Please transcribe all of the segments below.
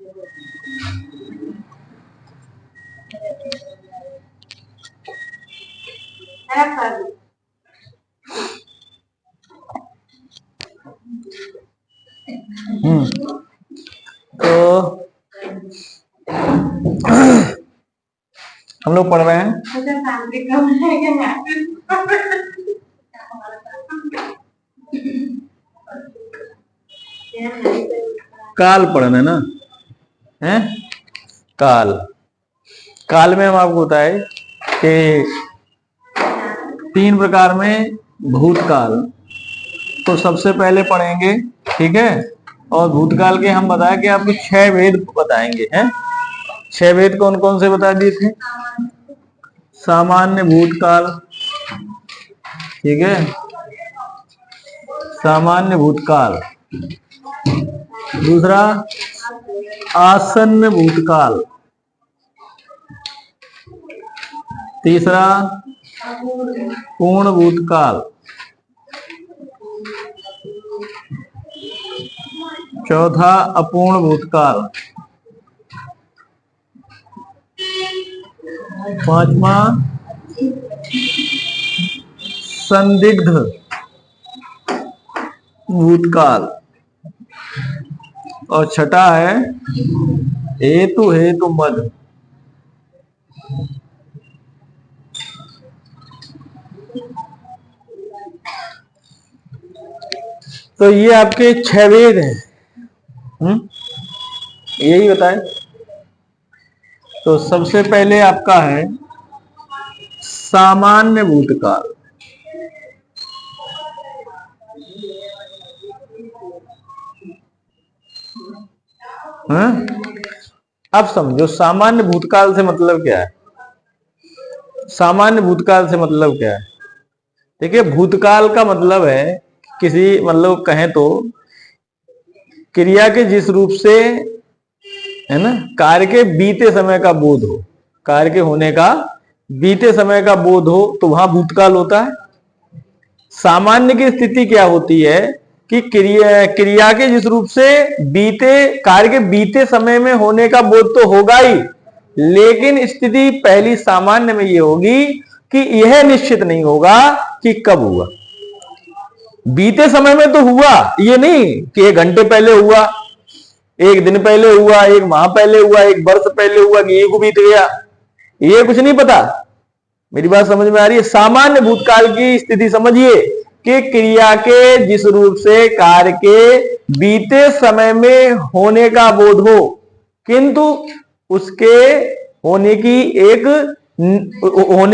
तो हम लोग पढ़ रहे हैं काल पढ़ना है ना, है काल। काल में हम आपको बताए कि 3 प्रकार में भूतकाल, तो सबसे पहले पढ़ेंगे, ठीक है। और भूतकाल के हम बताए कि आपको 6 भेद बताएंगे, हैं 6 भेद कौन कौन से बता दिए थे। सामान्य भूतकाल, ठीक है, सामान्य भूतकाल। दूसरा आसन्न भूतकाल। तीसरा पूर्ण भूतकाल। चौथा अपूर्ण भूतकाल। पांचवा संदिग्ध भूतकाल। और छठा है हेतु हेतु मद। तो ये आपके 6 वेद हैं, यही बताए। तो सबसे पहले आपका है सामान्य भूतकाल। अब समझो सामान्य भूतकाल से मतलब क्या है। सामान्य भूतकाल से मतलब क्या है, देखिए भूतकाल का मतलब है किसी, मतलब कहें तो क्रिया के जिस रूप से, है ना, कार्य के बीते समय का बोध हो, कार्य के होने का बीते समय का बोध हो, तो वहां भूतकाल होता है। सामान्य की स्थिति क्या होती है कि क्रिया के जिस रूप से बीते कार्य के बीते समय में होने का बोध तो होगा ही, लेकिन स्थिति पहली सामान्य में ये होगी कि यह निश्चित नहीं होगा कि कब हुआ। बीते समय में तो हुआ, ये नहीं कि 1 घंटे पहले हुआ, 1 दिन पहले हुआ, 1 माह पहले हुआ, 1 वर्ष पहले हुआ, कि ये को बीत गया, ये कुछ नहीं पता। मेरी बात समझ में आ रही है। सामान्य भूतकाल की स्थिति समझिए कि क्रिया के जिस रूप से कार्य के बीते समय में होने का बोध हो, किंतु उसके होने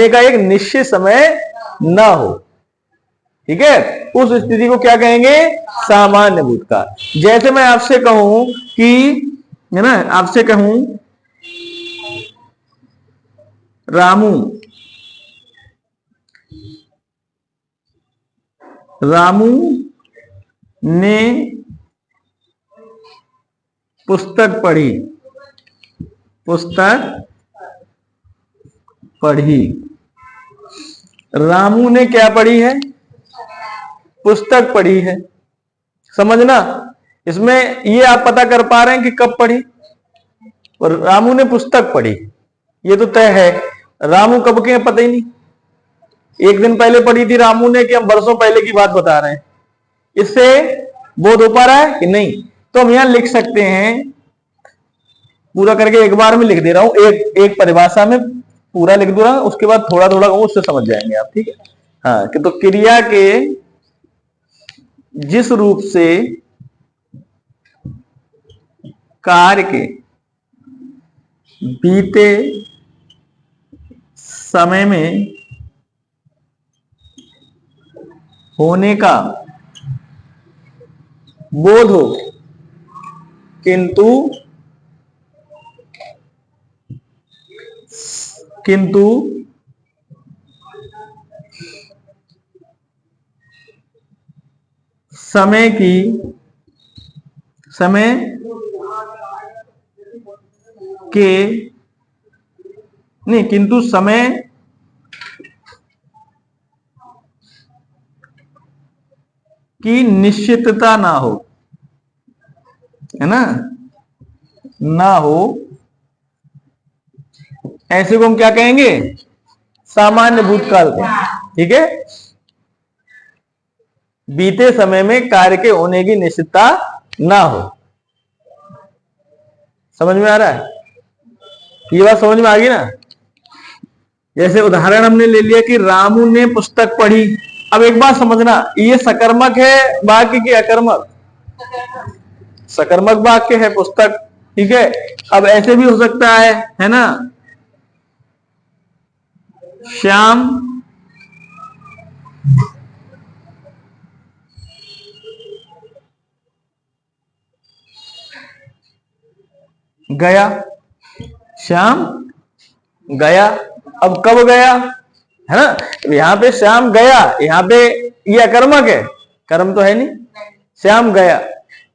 का एक निश्चित समय ना हो, ठीक है, उस स्थिति को क्या कहेंगे, सामान्य भूतकाल। जैसे मैं आपसे कहूं कि, है ना, आपसे कहूं रामू ने पुस्तक पढ़ी। रामू ने क्या पढ़ी है, पुस्तक पढ़ी है। समझना, इसमें ये आप पता कर पा रहे हैं कि कब पढ़ी, और रामू ने पुस्तक पढ़ी, ये तो तय है। रामू कब के पता ही नहीं, 1 दिन पहले पढ़ी थी रामू ने कि हम वर्षों पहले की बात बता रहे हैं, इससे बोध हो पा रहा है कि नहीं। तो हम यहां लिख सकते हैं, पूरा करके एक बार में लिख दे रहा हूं, एक परिभाषा में पूरा लिख दूंगा, उसके बाद थोड़ा थोड़ा उससे समझ जाएंगे आप, ठीक है। हाँ, कि तो क्रिया के जिस रूप से कार्य के बीते समय में होने का बोध हो, किंतु समय के नहीं, किंतु समय की निश्चितता ना हो, है ना, ना हो, ऐसे को हम क्या कहेंगे? सामान्य भूतकाल कहेंगे। ठीक है, बीते समय में कार्य के होने की निश्चितता ना हो। समझ में आ रहा है? ये बात समझ में आ गई ना? जैसे उदाहरण हमने ले लिया कि रामू ने पुस्तक पढ़ी। अब एक बात समझना, ये सकर्मक है वाक्य की अकर्मक? सकर्मक वाक्य है पुस्तक। ठीक है, अब ऐसे भी हो सकता है ना, श्याम गया, श्याम गया। अब कब गया, है ना? यहां पे श्याम गया, यहां पे ये अकर्मक है, कर्म तो है नहीं। श्याम गया,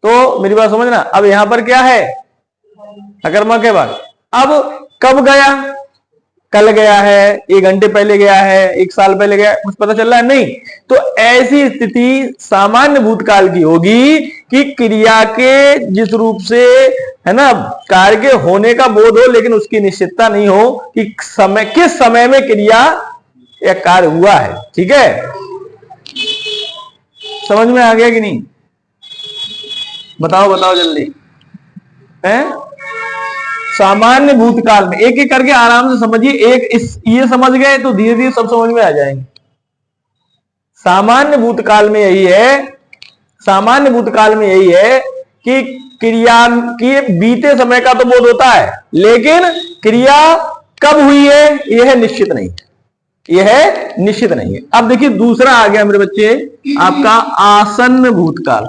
तो मेरी बात समझना, अब यहां पर क्या है? अकर्मक है बात। अब कब गया? कल गया है, 1 घंटे पहले गया है, 1 साल पहले गया, कुछ पता चल रहा है? नहीं। तो ऐसी स्थिति सामान्य भूतकाल की होगी कि क्रिया के जिस रूप से, है ना, कार्य के होने का बोध हो, लेकिन उसकी निश्चितता नहीं हो कि समय, किस समय में क्रिया या कार्य हुआ है। ठीक है, समझ में आ गया कि नहीं? बताओ बताओ जल्दी। है सामान्य भूतकाल में, एक एक करके आराम से समझिए। ये समझ गए तो धीरे धीरे सब समझ में आ जाएंगे। सामान्य भूतकाल में यही है, सामान्य भूतकाल में यही है कि क्रिया की बीते समय का तो बोध होता है, लेकिन क्रिया कब हुई है यह निश्चित नहीं, यह निश्चित नहीं है। अब देखिए दूसरा आ गया मेरे बच्चे, आपका आसन्न भूतकाल।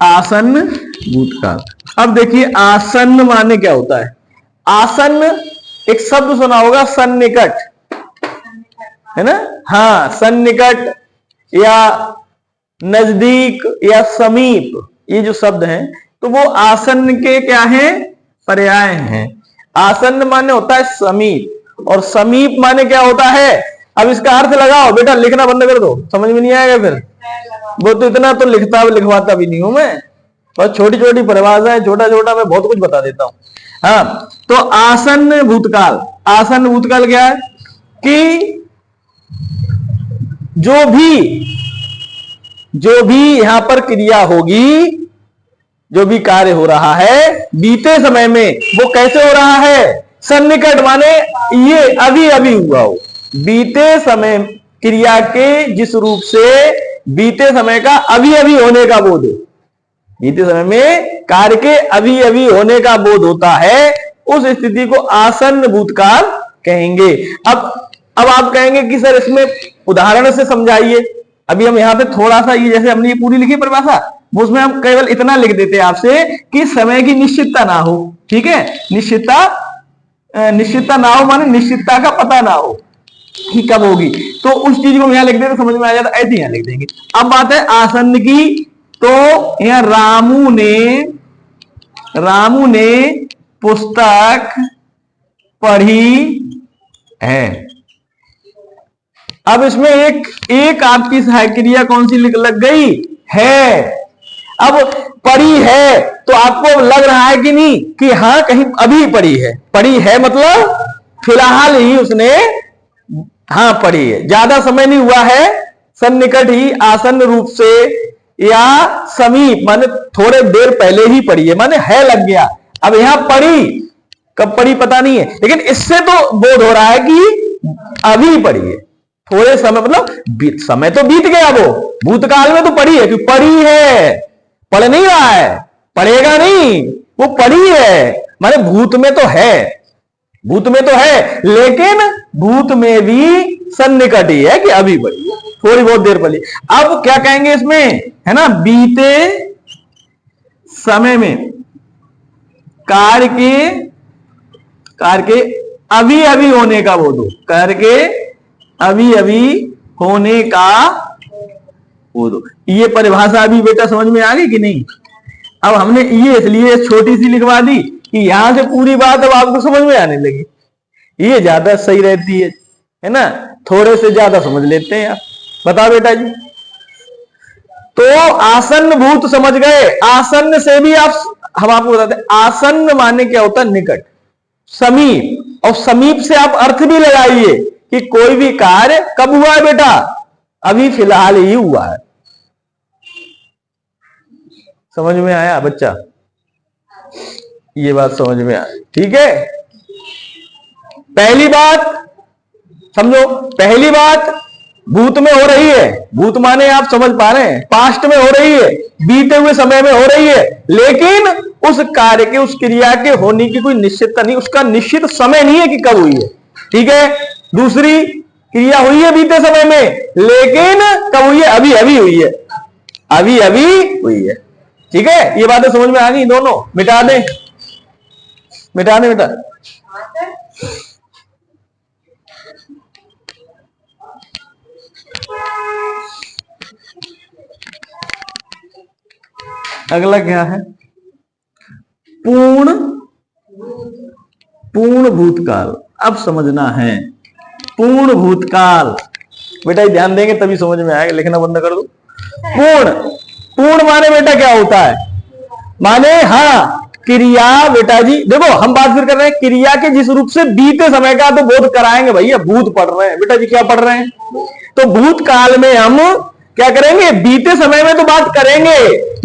आसन्न भूतकाल। अब देखिए आसन्न माने क्या होता है? आसन्न एक शब्द सुना होगा, सन्निकट, है ना? हाँ, सन्निकट या नजदीक या समीप, ये जो शब्द हैं तो वो आसन्न के क्या हैं? पर्याय हैं। आसन्न माने होता है समीप, और समीप माने क्या होता है? अब इसका अर्थ लगाओ बेटा, लिखना बंद कर दो, समझ में नहीं आएगा फिर। वो तो इतना तो लिखवाता भी नहीं हूं मैं, बस छोटी छोटी परिभाषाएं, छोटा छोटा मैं बहुत कुछ बता देता हूं। हाँ, तो आसन्न भूतकाल, आसन्न भूतकाल क्या है कि जो भी यहां पर क्रिया होगी, जो भी कार्य हो रहा है बीते समय में, वो कैसे हो रहा है? सन्निकट माने ये अभी अभी हुआ हो। बीते समय क्रिया के जिस रूप से बीते समय का अभी अभी होने का बोध हो, बीते समय में कार्य के अभी अभी होने का बोध होता है, उस स्थिति को आसन्न भूतकाल कहेंगे। अब आप कहेंगे कि सर इसमें उदाहरण से समझाइए। अभी हम यहाँ पे थोड़ा सा, ये जैसे हमने ये पूरी लिखी परिभाषा, उसमें हम केवल इतना लिख देते हैं आपसे कि समय की निश्चितता ना हो। ठीक है, निश्चितता ना हो माने निश्चितता का पता ना हो कि कब होगी, तो उस चीज को यहां लिख देते समझ में आ जाता, ऐसे यहां लिख देंगे। अब बात है आसन्न की, तो यहां रामू ने पुस्तक पढ़ी है। अब इसमें एक आपकी सहायक क्रिया कौन सी लग गई? है। अब पढ़ी है तो आपको लग रहा है कि नहीं कि हाँ कहीं अभी पढ़ी है? पढ़ी है मतलब फिलहाल ही उसने हाँ पढ़ी है, ज्यादा समय नहीं हुआ है, सन्निकट ही, आसन्न रूप से या समीप माने थोड़े देर पहले ही पढ़ी है, माने है लग गया। अब यहां पढ़ी, कब पढ़ी पता नहीं है, लेकिन इससे तो बोध हो रहा है कि अभी पढ़ी है, थोड़े समय, मतलब समय तो बीत गया, वो भूतकाल में तो पढ़ी है, क्योंकि पढ़ी है, पढ़ नहीं रहा है, पढ़ेगा नहीं, वो पढ़ी है, माने भूत में तो है, भूत में तो है, लेकिन भूत में भी सन्निकट ही है कि अभी पढ़ी, थोड़ी बहुत देर पढ़ी। अब क्या कहेंगे इसमें, है ना, बीते समय में कार्य के अभी अभी होने का बोध हो, कार्य के अभी अभी होने का बोध हो। ये परिभाषा अभी बेटा समझ में आ गई कि नहीं? अब हमने ये इसलिए छोटी सी लिखवा दी कि यहां से पूरी बात अब आपको समझ में आने लगी, ये ज्यादा सही रहती है ना, थोड़े से ज्यादा समझ लेते हैं आप। बताओ बेटा जी, तो आसन्न भूत समझ गए, आसन्न से भी आप हम आपको बताते हैं आसन्न माने क्या होता है, निकट, समीप। और समीप से आप अर्थ भी लगाइए कि कोई भी कार्य कब हुआ है बेटा, अभी फिलहाल ही हुआ है। समझ में आया बच्चा, ये बात समझ में आया, ठीक है। पहली बात समझो, पहली बात भूत में हो रही है, भूत माने आप समझ पा रहे हैं, पास्ट में हो रही है, बीते हुए समय में हो रही है, लेकिन उस कार्य के, उस क्रिया के होने की कोई निश्चितता नहीं, उसका निश्चित समय नहीं है कि कब हुई है, ठीक है। दूसरी क्रिया हुई है बीते समय में, लेकिन कब हुई है, अभी अभी हुई है, अभी अभी हुई है, ठीक है। ये बातें समझ में आ गई दोनों, मिटा दें, मिटा दें बेटा। अगला क्या है, पूर्ण भूतकाल। अब समझना है पूर्ण भूतकाल, बेटा ध्यान देंगे तभी समझ में आएगा, लिखना बंद कर दो। पूर्ण माने बेटा क्या होता है, माने हाँ क्रिया, बेटा जी देखो हम बात फिर कर रहे हैं क्रिया के जिस रूप से बीते समय का तो बोध कराएंगे भैया, भूत पढ़ रहे हैं बेटा जी, क्या पढ़ रहे हैं, तो भूतकाल में हम क्या करेंगे, बीते समय में तो बात करेंगे,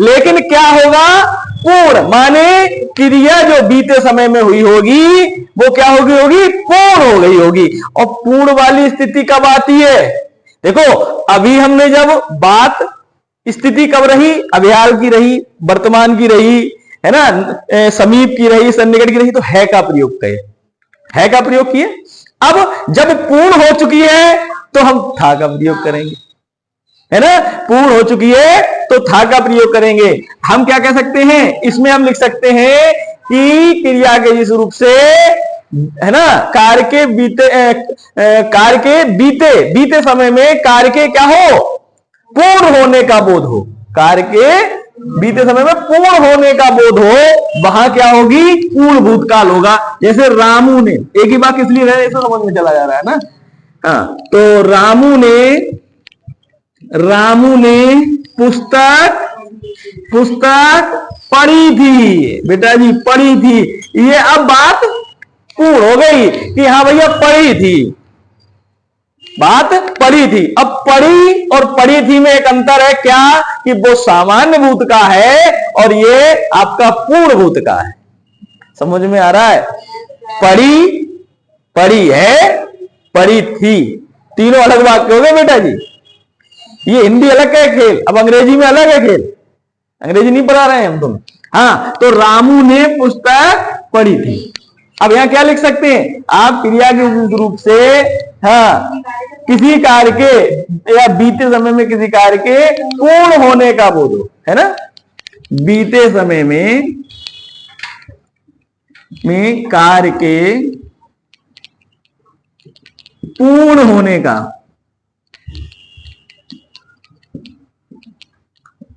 लेकिन क्या होगा, पूर्ण माने क्रिया जो बीते समय में हुई होगी वो क्या होगी पूर्ण हो गई होगी। और पूर्ण वाली स्थिति कब आती है, देखो अभी हमने जब बात, स्थिति कब रही, अभिहाल की रही, वर्तमान की रही, है ना, समीप की रही, सन्निकट की रही, तो है का प्रयोग किए, है का प्रयोग किए। अब जब पूर्ण हो चुकी है तो हम था का प्रयोग करेंगे, है ना, पूर्ण हो चुकी है तो था का प्रयोग करेंगे। हम क्या कह सकते हैं, इसमें हम लिख सकते हैं कि क्रिया के जिस रूप से, है ना, कार्य के बीते समय में कार्य के क्या हो, पूर्ण होने का बोध हो, कार्य के बीते समय में पूर्ण होने का बोध हो, वहां क्या होगी, पूर्ण भूतकाल होगा। जैसे रामू ने, एक ही बात किस लिए रहे तो समझ में चला जा रहा है ना, हाँ, तो रामू ने पुस्तक पढ़ी थी, बेटा जी पढ़ी थी, ये अब बात पूर्ण हो गई कि हाँ भैया पढ़ी थी, बात पढ़ी थी। अब पढ़ी और पढ़ी थी में एक अंतर है, क्या कि वो सामान्य भूत का है और ये आपका पूर्ण भूत का है। समझ में आ रहा है, पढ़ी है, पढ़ी थी, तीनों अलग वाक्य हो गए बेटा जी। ये हिंदी अलग है खेल, अब अंग्रेजी में अलग है खेल, अंग्रेजी नहीं पढ़ा रहे हैं हम तुम, हाँ। तो रामू ने पुस्तक पढ़ी थी, अब यहां क्या लिख सकते हैं आप, क्रिया के रूप से, हाँ, किसी कार्य के या बीते समय में किसी कार्य के पूर्ण होने का बोध हो, है ना, बीते समय में कार्य के पूर्ण होने का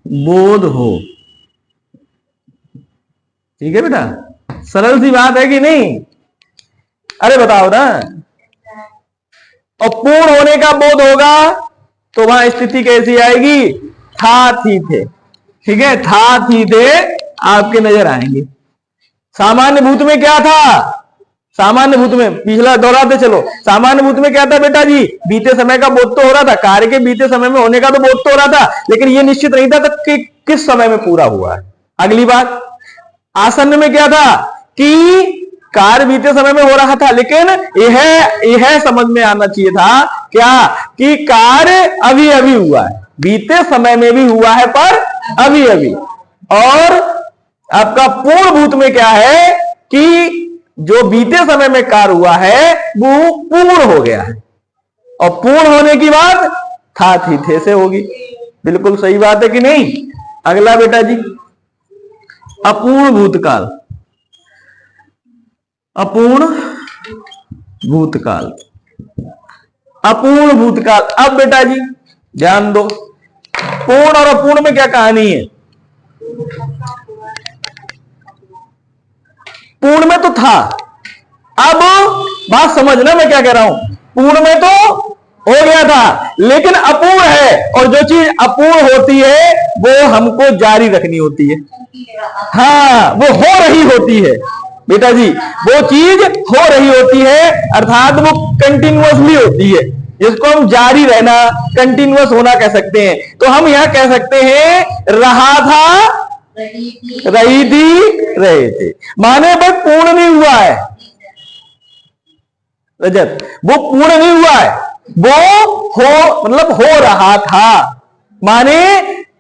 बोध हो, ठीक है बेटा, सरल सी बात है कि नहीं, अरे बताओ ना। और पूर्ण होने का बोध होगा तो वहां स्थिति कैसी आएगी, था थी थे, ठीक है, था थी थे आपके नजर आएंगे। सामान्य भूत में क्या था, सामान्य भूत में, पिछला दोहराते चलो, सामान्य भूत में क्या था बेटा जी, बीते समय का बोध तो हो रहा था, कार्य के बीते समय में होने का तो बोध तो हो रहा था, लेकिन यह निश्चित नहीं था कि किस समय में पूरा हुआ है। अगली बात, आसन्न में क्या था कि कार्य बीते समय में हो रहा था, लेकिन यह समझ में आना चाहिए था क्या कि कार्य अभी अभी हुआ है, बीते समय में भी हुआ है पर अभी अभी। और आपका पूर्ण भूत में क्या है कि जो बीते समय में कार्य हुआ है वो पूर्ण हो गया है, और पूर्ण होने की बात था थी थे से होगी। बिल्कुल सही बात है कि नहीं। अगला बेटा जी, अपूर्ण भूतकाल, अपूर्ण भूतकाल, अपूर्ण भूतकाल। अब बेटा जी ध्यान दो, पूर्ण और अपूर्ण में क्या कहानी है, पूर्ण में तो था, अब बात समझना मैं क्या कह रहा हूं, पूर्ण में तो हो गया था, लेकिन अपूर्ण है, और जो चीज अपूर्ण होती है वो हमको जारी रखनी होती है। हाँ, वो हो रही होती है बेटा जी, वो चीज हो रही होती है, अर्थात वो कंटिन्यूअसली होती है, जिसको हम जारी रहना, कंटिन्यूअस होना कह सकते हैं। तो हम यहां कह सकते हैं रहा था, रही थी, रहे थे, माने बस पूर्ण नहीं हुआ है रजत, वो पूर्ण नहीं हुआ है, वो हो मतलब हो रहा था, माने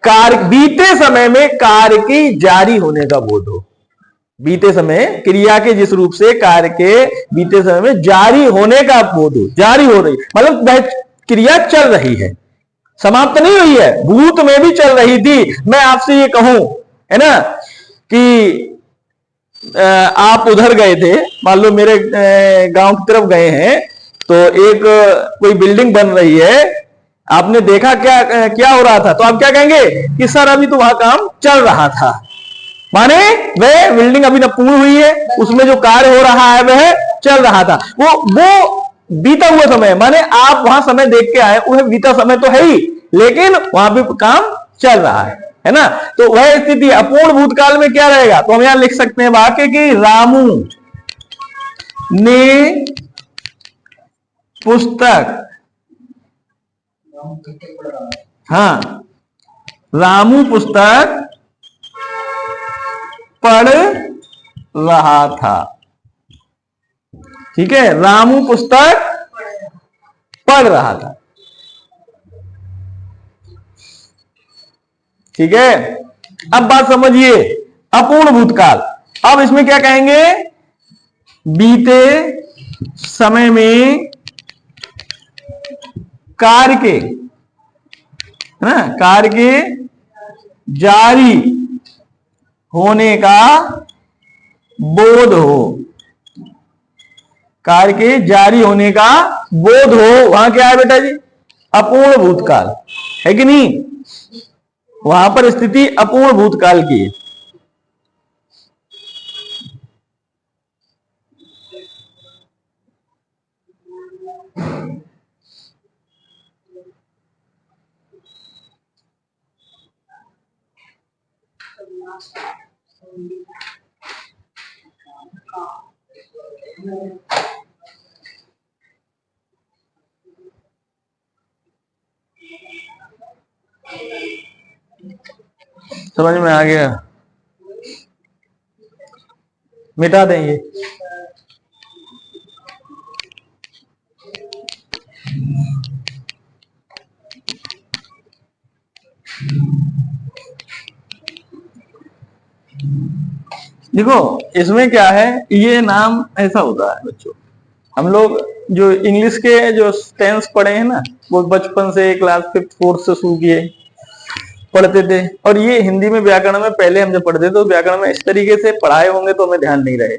कार्य बीते समय में कार्य की जारी होने का बोध हो, बीते समय क्रिया के जिस रूप से कार्य के बीते समय में जारी होने का बोध हो, जारी हो रही मतलब वह क्रिया चल रही है, समाप्त नहीं हुई है, भूत में भी चल रही थी। मैं आपसे ये कहूं है ना कि आप उधर गए थे, मान लो मेरे गांव की तरफ गए हैं, तो एक कोई बिल्डिंग बन रही है, आपने देखा क्या क्या हो रहा था, तो आप क्या कहेंगे कि सर अभी तो वहां काम चल रहा था, माने वह बिल्डिंग अभी न पूर्ण हुई है, उसमें जो कार्य हो रहा है वह चल रहा था, वो बीता हुआ समय, माने आप वहां समय देख के आए, वह बीता समय तो है ही, लेकिन वहां भी काम चल रहा है ना। तो वह स्थिति अपूर्ण भूतकाल में क्या रहेगा, तो हम यहां लिख सकते हैं वाक्य कि रामू ने पुस्तक, हाँ, रामू पुस्तक पढ़ रहा था, ठीक है, रामू पुस्तक पढ़ रहा था, ठीक है। अब बात समझिए, अपूर्ण भूतकाल, अब इसमें क्या कहेंगे, बीते समय में कार्य के, है ना, कार्य के जारी होने का बोध हो, कार्य के जारी होने का बोध हो, वहां क्या है बेटा जी, अपूर्ण भूतकाल है कि नहीं, वहां पर स्थिति अपूर्ण भूतकाल की है। समझ में आ गया, मिटा देंगे। देखो इसमें क्या है, ये नाम ऐसा होता है बच्चों, हम लोग जो इंग्लिश के जो टेंस पढ़े हैं ना, वो बचपन से क्लास 5th 4th से शुरू किए पढ़ते थे, और ये हिंदी में व्याकरण में पहले हम जब पढ़ते थे तो व्याकरण में इस तरीके से पढ़ाए होंगे तो हमें ध्यान नहीं रहे,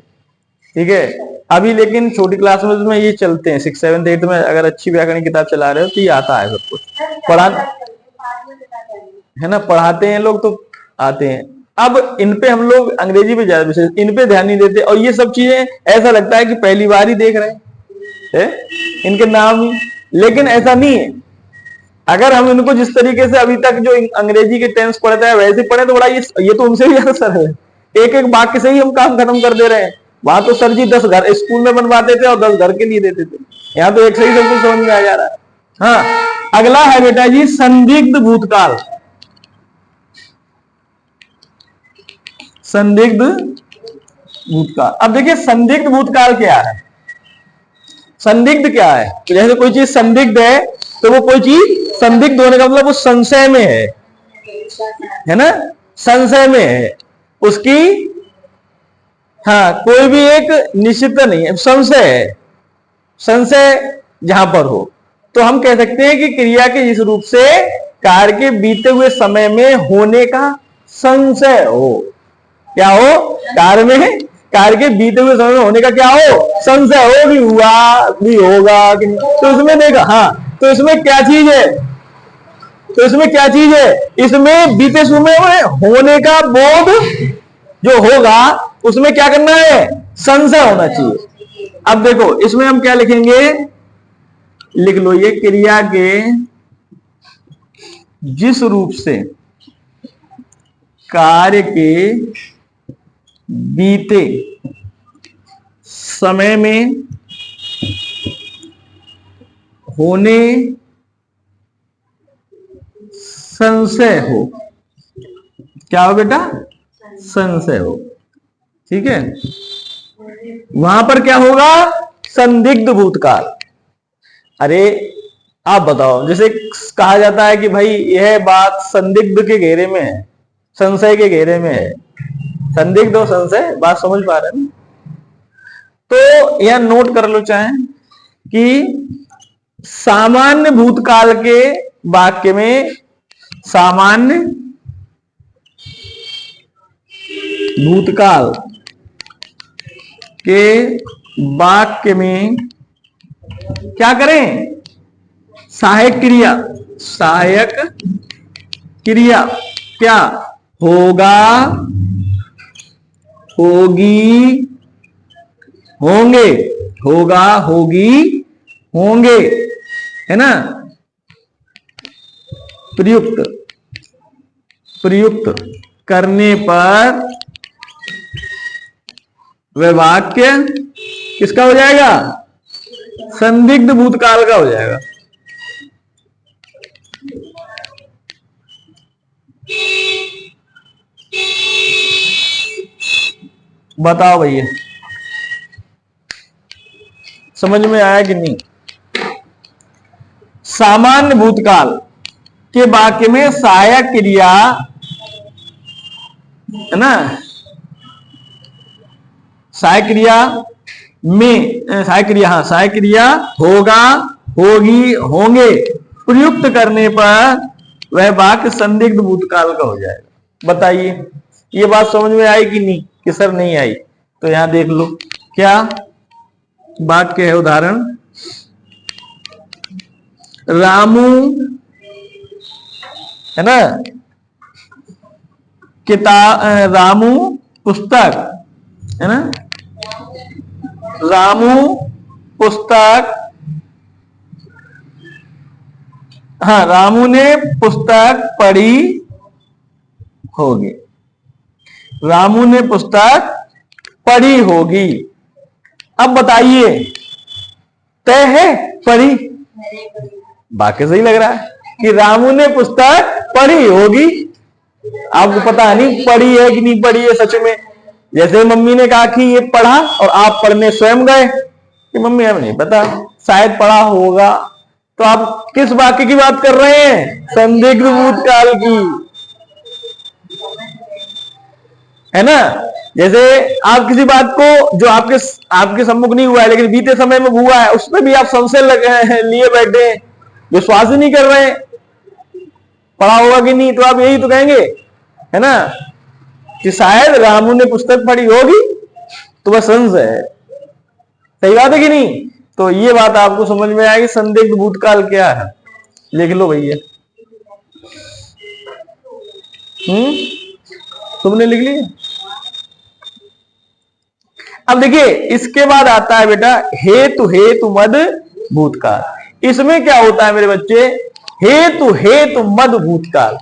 ठीक है। अभी लेकिन छोटी क्लास में ये चलते हैं, 6th 7th 8th में अगर अच्छी व्याकरण किताब चला रहे हो तो ये आता है सब कुछ, पढ़ा है ना, पढ़ाते हैं लोग तो आते हैं। अब इन पे हम लोग अंग्रेजी पे ज्यादा विशेष इन पे ध्यान नहीं देते, और ये सब चीजें ऐसा लगता है कि पहली बार ही देख रहे हैं इनके नाम ही, लेकिन ऐसा नहीं है। अगर हम इनको जिस तरीके से अभी तक जो अंग्रेजी के टेंस पढ़ते हैं वैसे पढ़े तो बड़ा ये तो उनसे भी ज्यादा सरल है, एक एक वाक्य से ही हम काम खत्म कर दे रहे हैं। वहां तो सर जी 10 घर स्कूल में बनवाते थे और 10 घर के लिए देते थे, यहाँ तो एक से ही सब कुछ समझ में आ जा रहा है। हाँ, अगला है बेटा जी संदिग्ध भूतकाल। संदिग्ध भूतकाल, अब देखिए संदिग्ध भूतकाल क्या है, संदिग्ध क्या है, तो जैसे कोई चीज संदिग्ध है तो वो कोई चीज संदिग्ध होने का मतलब वो संशय में है ना, संशय में है उसकी, हाँ, कोई भी एक निश्चित नहीं है, संशय है, संशय जहां पर हो तो हम कह सकते हैं कि क्रिया के जिस रूप से कार्य के बीते हुए समय में होने का संशय हो, क्या हो, कार्य के बीते हुए समय में होने का क्या हो, संशय हो, भी हुआ भी होगा कि नहीं। तो इसमें देखा, हाँ, तो इसमें क्या चीज है, तो इसमें क्या चीज है, इसमें बीते समय में होने का बोध जो होगा उसमें क्या करना है, संशय होना चाहिए। अब देखो इसमें हम क्या लिखेंगे, लिख लो, ये क्रिया के जिस रूप से कार्य के बीते समय में होने संशय हो। क्या हो बेटा? संशय हो। ठीक है, वहां पर क्या होगा? संदिग्ध भूतकाल। अरे आप बताओ, जैसे कहा जाता है कि भाई यह बात संदिग्ध के घेरे में है, संशय के घेरे में है। संदिग्ध और संशय, बात समझ पा रहे हैं? तो यह नोट कर लो चाहे कि सामान्य भूतकाल के वाक्य में, सामान्य भूतकाल के वाक्य में क्या करें? सहायक क्रिया, सहायक क्रिया क्या होगा, होगी, होंगे, होगा, होगी, होंगे, है ना, प्रयुक्त, प्रयुक्त करने पर वह वाक्य किसका हो जाएगा? संदिग्ध भूतकाल का हो जाएगा। बताओ भैया, समझ में आया कि नहीं? सामान्य भूतकाल के वाक्य में सहायक क्रिया, है ना, सहायक क्रिया में, सहायक क्रिया, हाँ, सहायक क्रिया होगा, होगी, होंगे प्रयुक्त करने पर वह वाक्य संदिग्ध भूतकाल का हो जाएगा। बताइए, ये बात समझ में आई कि नहीं? कि सर नहीं आई? तो यहां देख लो क्या वाक्य है। उदाहरण, रामू, है ना, रामू पुस्तक, है ना, रामू पुस्तक, हाँ, रामू ने पुस्तक पढ़ी होगी, रामू ने पुस्तक पढ़ी होगी। अब बताइए, तय है पढ़ी? बाकी सही लग रहा है कि रामू ने पुस्तक पढ़ी होगी। आपको पता नहीं पढ़ी है कि नहीं पढ़ी है सच में। जैसे मम्मी ने कहा कि ये पढ़ा और आप पढ़ने स्वयं गए कि मम्मी हमें नहीं पता, शायद पढ़ा होगा। तो आप किस वाक्य की बात कर रहे हैं? संदिग्ध भूतकाल की, है ना। जैसे आप किसी बात को जो आपके सम्मुख नहीं हुआ है लेकिन बीते समय में हुआ है, उसमें भी आप संशय लिए बैठे, विश्वास ही नहीं कर रहे हैं पढ़ा होगा कि नहीं। तो आप यही तो कहेंगे, है ना, कि शायद रामू ने पुस्तक पढ़ी होगी, तो वह संशय है। सही बात है कि नहीं? तो ये बात आपको समझ में आएगी संदिग्ध भूतकाल क्या है। लिख लो भैया। तुमने लिख लिया? अब देखिए, इसके बाद आता है बेटा हेतु हेतु मद भूतकाल। इसमें क्या होता है मेरे बच्चे? हेतु हेतु मद भूतकाल,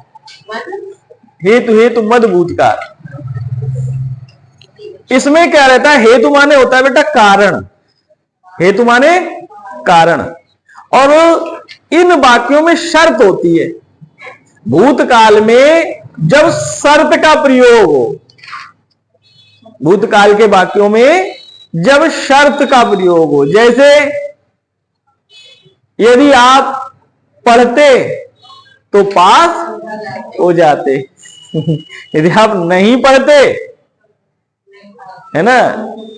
हेतु हेतु मद भूतकाल। इसमें क्या रहता है? हेतु माने होता है बेटा कारण, हेतु माने कारण, और इन वाक्यों में शर्त होती है। भूतकाल में जब शर्त का प्रयोग हो, भूतकाल के वाक्यों में जब शर्त का प्रयोग हो, जैसे यदि आप पढ़ते तो पास हो जाते, यदि आप नहीं पढ़ते, है ना,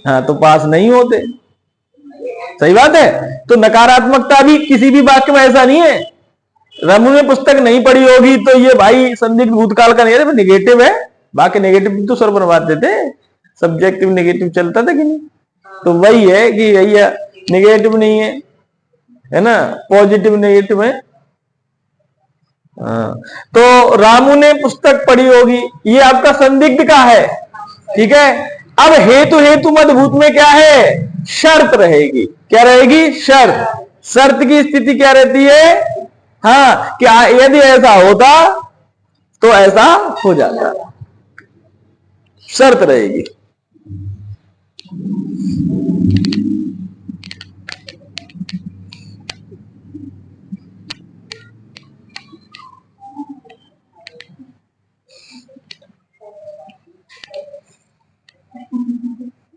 हाँ, तो पास नहीं होते। सही बात है। तो नकारात्मकता भी किसी भी वाक्य में ऐसा नहीं है। रामू ने पुस्तक नहीं पढ़ी होगी तो ये भाई संदिग्ध भूतकाल का नहीं है, नेगेटिव है। बाकी नेगेटिव तो सर बनवाते थे, सब्जेक्टिव नेगेटिव चलता था कि नहीं। तो वही है कि भैया नेगेटिव नहीं है ना, पॉजिटिव नेगेटिव है। तो रामू ने पुस्तक पढ़ी होगी, ये आपका संदिग्ध का है, ठीक है। अब हेतु हेतु मद भूत में क्या है? शर्त रहेगी। क्या रहेगी? शर्त। शर्त की स्थिति क्या रहती है? हाँ, कि यदि ऐसा होता तो ऐसा हो जाता, शर्त रहेगी।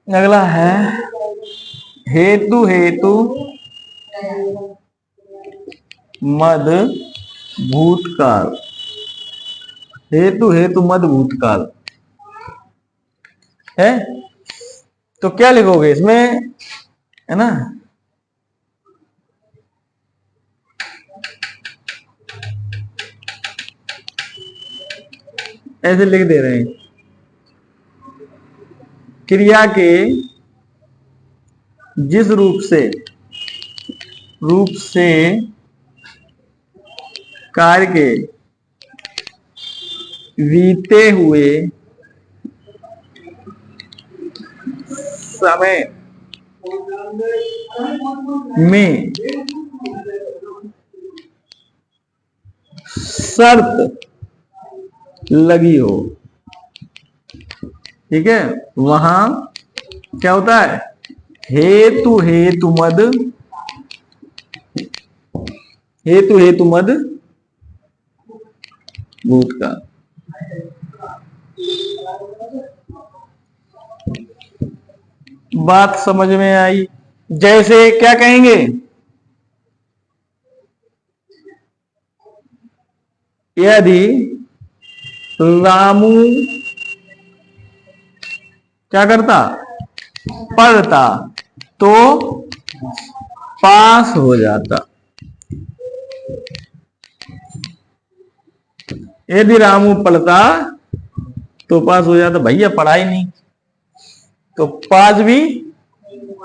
अगला है हेतु हेतु मद भूतकाल। हेतु हेतु मद भूतकाल है, तो क्या लिखोगे इसमें, है ना? ऐसे लिख दे रहे हैं, क्रिया के जिस रूप से कार्य के बीते हुए समय में शर्त लगी हो, ठीक है, वहां क्या होता है? हेतु हेतु मद भूतकाल। बात समझ में आई? जैसे क्या कहेंगे, यदि रामू क्या करता? पढ़ता तो पास हो जाता। यदि रामू पढ़ता तो पास हो जाता। भैया पढ़ाई नहीं तो पास भी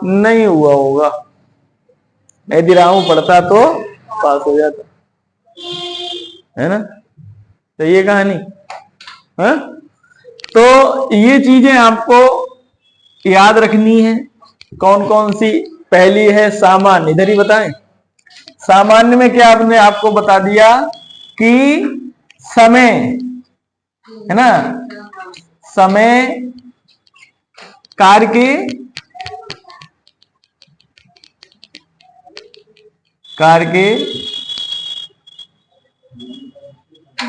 नहीं हुआ होगा। यदि रामू पढ़ता तो पास हो जाता, है ना? तो ये कहानी है। तो ये चीजें आपको याद रखनी है। कौन कौन सी? पहली है सामान्य, इधर ही बताएं। सामान्य में क्या आपने आपको बता दिया कि समय, है ना, समय कार्य के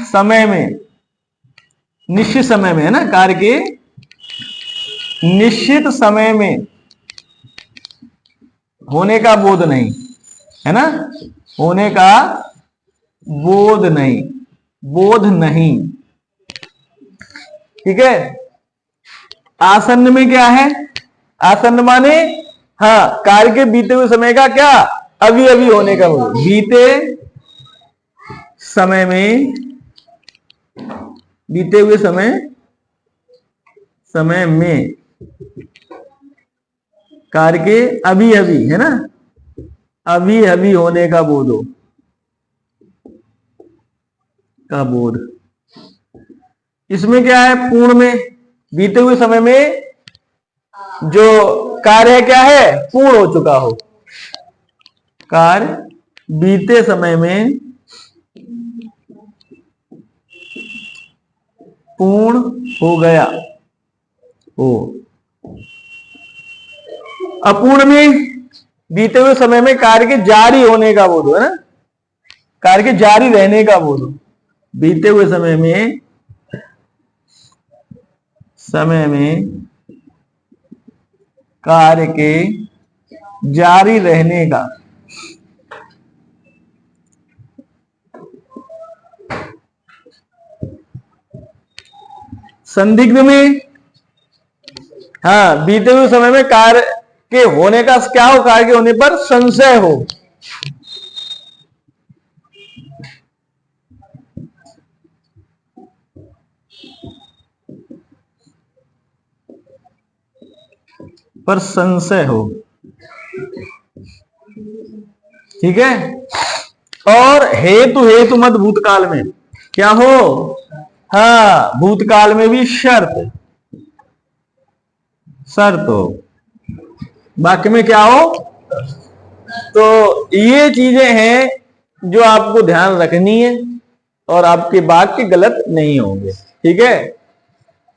समय में, निश्चित समय में, है ना, कार्य के निश्चित समय में होने का बोध नहीं, है ना, होने का बोध नहीं, ठीक है। आसन्न में क्या है? आसन्न माने हाँ, कार्य के बीते हुए समय का क्या? अभी अभी होने का बोध। बीते हुए समय में कार्य के अभी अभी, है ना, अभी अभी होने का बोध इसमें क्या है? पूर्ण में, बीते हुए समय में जो कार्य है क्या है? पूर्ण हो चुका हो। कार्य बीते समय में पूर्ण हो गया हो। अपूर्ण में बीते हुए समय में कार्य के जारी होने का बोध, है ना, कार्य के जारी रहने का बोध। बीते हुए समय में कार्य के जारी रहने का। संदिग्ध में हाँ, बीते हुए समय में कार्य के होने का क्या हो? कार्य के होने पर संशय हो। ठीक है। और हेतु मत भूतकाल में क्या हो? हाँ, भूतकाल में भी शर्त हो। वाक्य में क्या हो? तो ये चीजें हैं जो आपको ध्यान रखनी है और आपके वाक्य गलत नहीं होंगे। ठीक है,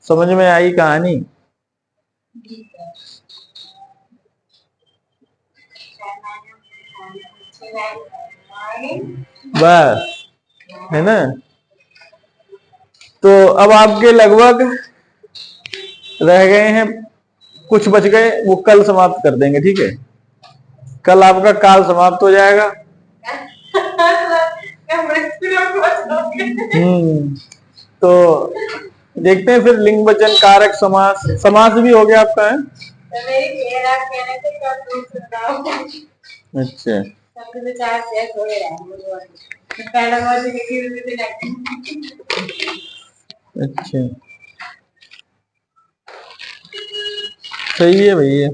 समझ में आई कहानी? बस, है ना? तो अब आपके लगभग रह गए हैं, कुछ बच गए, वो कल समाप्त कर देंगे। ठीक है, कल आपका काल समाप्त हो जाएगा। तो देखते हैं फिर लिंग वचन कारक समास, समास भी हो गया आपका है? अच्छा, अच्छा, सही है भैया।